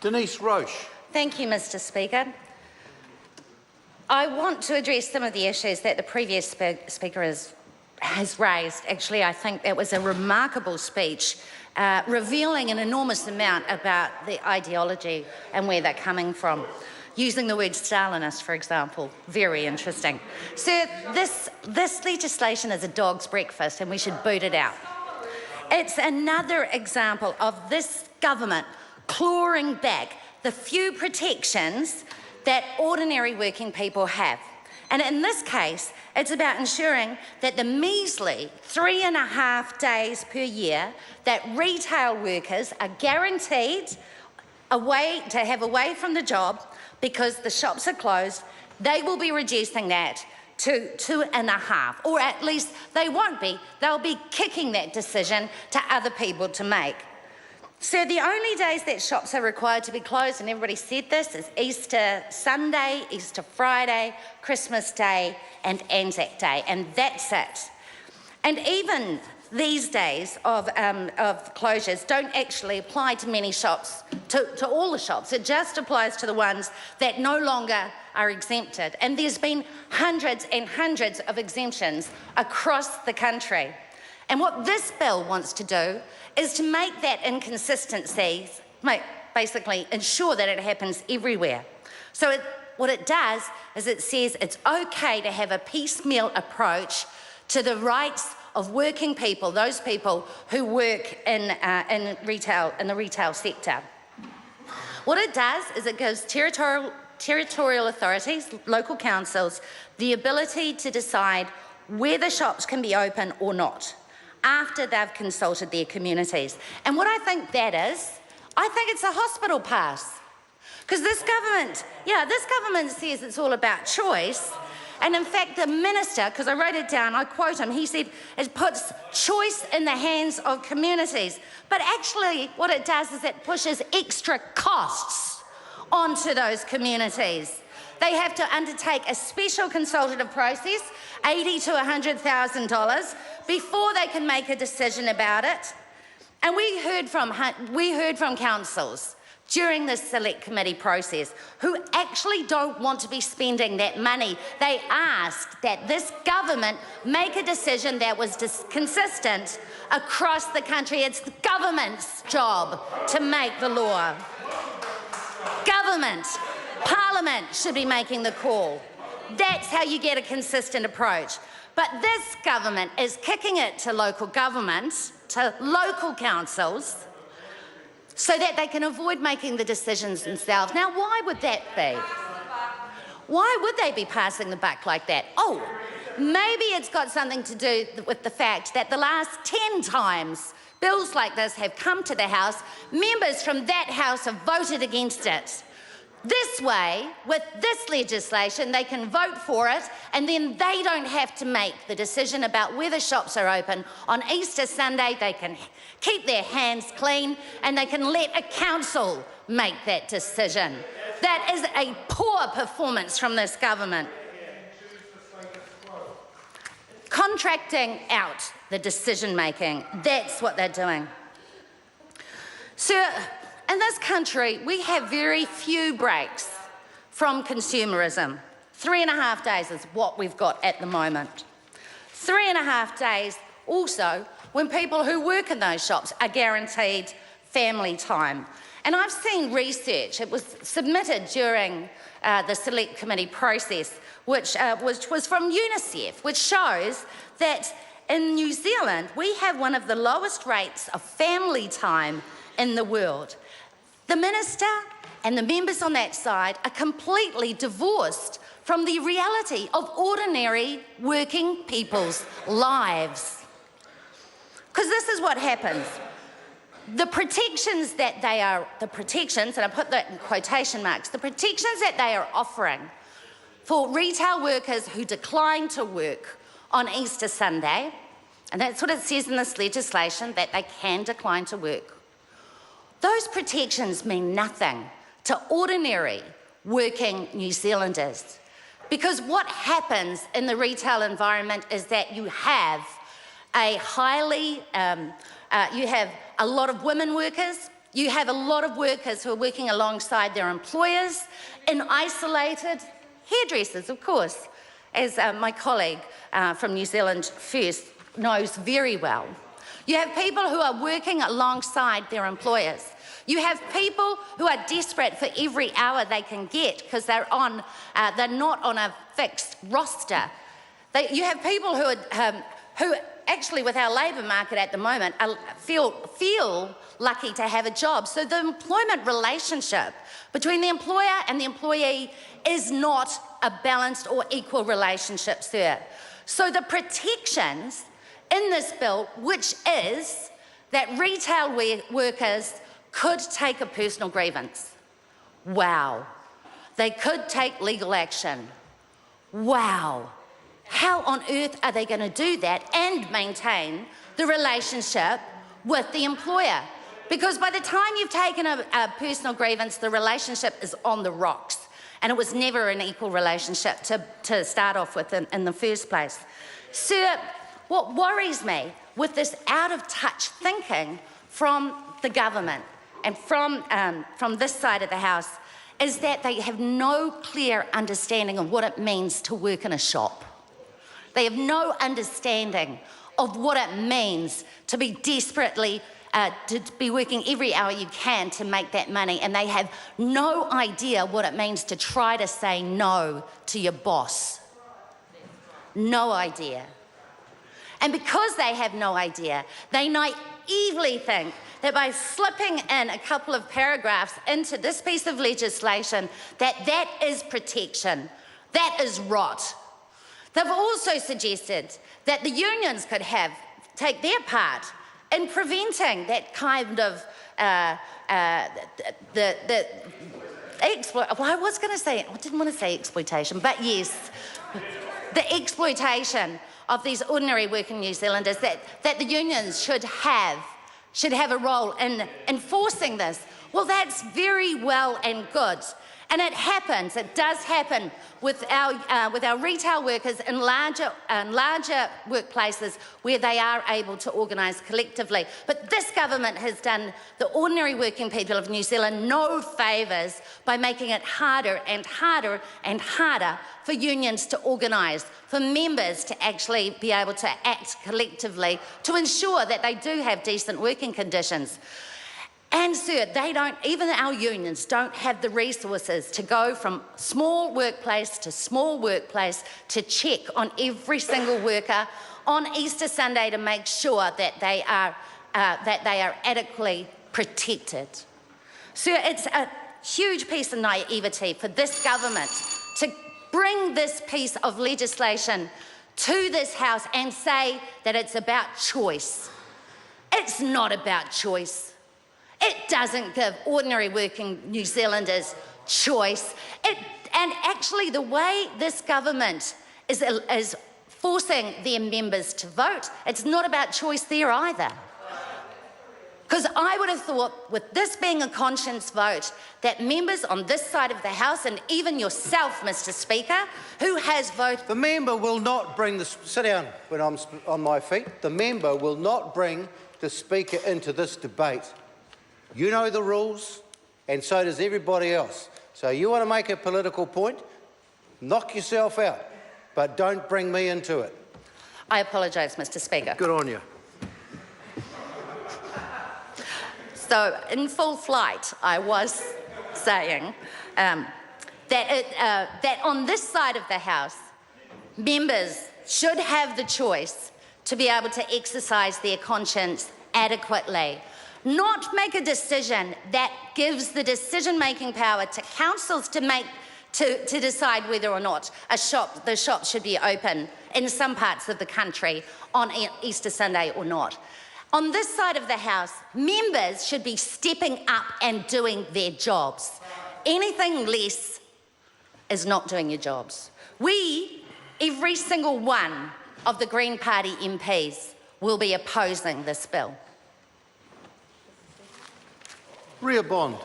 Denise Roche. Thank you, Mr. Speaker. I want to address some of the issues that the previous speaker has raised. Actually, I think that was a remarkable speech, revealing an enormous amount about the ideology and where they're coming from. Using the word Stalinist, for example, very interesting. Sir, this legislation is a dog's breakfast and we should boot it out. It's another example of this government clawing back the few protections that ordinary working people have. And in this case, it's about ensuring that the measly 3.5 days per year that retail workers are guaranteed to have away from the job because the shops are closed, they will be reducing that to 2.5, or at least they won't be. They'll be kicking that decision to other people to make. So the only days that shops are required to be closed, and everybody said this, is Easter Sunday, Easter Friday, Christmas Day and Anzac Day, and that's it. And even these days of closures don't actually apply to many shops, to all the shops. It just applies to the ones that no longer are exempted. And there's been hundreds and hundreds of exemptions across the country. And what this bill wants to do is to make that inconsistency, basically ensure that it happens everywhere. So what it does is it says it's okay to have a piecemeal approach to the rights of working people, those people who work in the retail sector. What it does is it gives territorial authorities, local councils, the ability to decide whether shops can be open or not after they've consulted their communities. And what I think that is, I think it's a hospital pass. Because this government says it's all about choice. And in fact, the minister, because I wrote it down, I quote him, he said, it puts choice in the hands of communities. But actually, what it does is it pushes extra costs onto those communities. They have to undertake a special consultative process, $80,000 to $100,000, before they can make a decision about it. And we heard from councils during this select committee process who actually don't want to be spending that money. They asked that this government make a decision that was consistent across the country. It's the government's job to make the law. Government, Parliament should be making the call. That's how you get a consistent approach. But this government is kicking it to local governments, to local councils, so that they can avoid making the decisions themselves. Now, why would that be? Why would they be passing the buck like that? Oh, maybe it's got something to do with the fact that the last 10 times bills like this have come to the House, members from that House have voted against it. This way, with this legislation, they can vote for it and then they don't have to make the decision about whether shops are open. On Easter Sunday, they can keep their hands clean and they can let a council make that decision. That is a poor performance from this government. Contracting out the decision-making, that's what they're doing. Sir, in this country, we have very few breaks from consumerism. 3.5 days is what we've got at the moment. 3.5 days also when people who work in those shops are guaranteed family time. And I've seen research, it was submitted during the select committee process, which was from UNICEF, which shows that in New Zealand, we have one of the lowest rates of family time in the world. The minister and the members on that side are completely divorced from the reality of ordinary working people's lives. Because this is what happens. The protections, and I put that in quotation marks, the protections that they are offering for retail workers who decline to work on Easter Sunday, and that's what it says in this legislation, that they can decline to work. Those protections mean nothing to ordinary working New Zealanders, because what happens in the retail environment is that you have a lot of women workers, you have a lot of workers who are working alongside their employers in isolated hairdressers, of course, as my colleague from New Zealand First knows very well. You have people who are working alongside their employers. You have people who are desperate for every hour they can get because they're not on a fixed roster. You have people who actually, with our labour market at the moment, feel lucky to have a job. So the employment relationship between the employer and the employee is not a balanced or equal relationship, sir. So the protections in this bill, which is that retail workers could take a personal grievance. Wow. They could take legal action. Wow. How on earth are they going to do that and maintain the relationship with the employer? Because by the time you've taken a personal grievance, the relationship is on the rocks. And it was never an equal relationship to start off with in the first place. Sir, what worries me with this out-of-touch thinking from the government and from this side of the House is that they have no clear understanding of what it means to work in a shop. They have no understanding of what it means to be desperately, to be working every hour you can to make that money, and they have no idea what it means to try to say no to your boss. No idea. And because they have no idea, they naively think that by slipping in a couple of paragraphs into this piece of legislation, that is protection. That is rot. They've also suggested that the unions could take their part in preventing that kind of I didn't want to say exploitation, but yes, the exploitation of these ordinary working New Zealanders, that the unions should have a role in enforcing this. Well, that's very well and good. And it does happen with our retail workers in larger workplaces where they are able to organise collectively. But this government has done the ordinary working people of New Zealand no favours by making it harder and harder and harder for unions to organise, for members to actually be able to act collectively to ensure that they do have decent working conditions. And sir, even our unions don't have the resources to go from small workplace to small workplace to check on every single worker on Easter Sunday to make sure that they are adequately protected. Sir, it's a huge piece of naivety for this government to bring this piece of legislation to this House and say that it's about choice. It's not about choice. It doesn't give ordinary working New Zealanders choice. And actually the way this government is forcing their members to vote, it's not about choice there either. Because I would have thought, with this being a conscience vote, that members on this side of the House, and even yourself, Mr. Speaker, who has voted... The member will not bring the... Sit down when I'm on my feet. The member will not bring the Speaker into this debate. You know the rules, and so does everybody else. So you want to make a political point, knock yourself out, but don't bring me into it. I apologise, Mr. Speaker. Good on you. So, in full flight, I was saying that on this side of the House, members should have the choice to be able to exercise their conscience adequately, not make a decision that gives the decision-making power to councils to decide whether or not the shop should be open in some parts of the country on Easter Sunday or not. On this side of the House, members should be stepping up and doing their jobs. Anything less is not doing your jobs. Every single one of the Green Party MPs, will be opposing this bill. Ria Bond.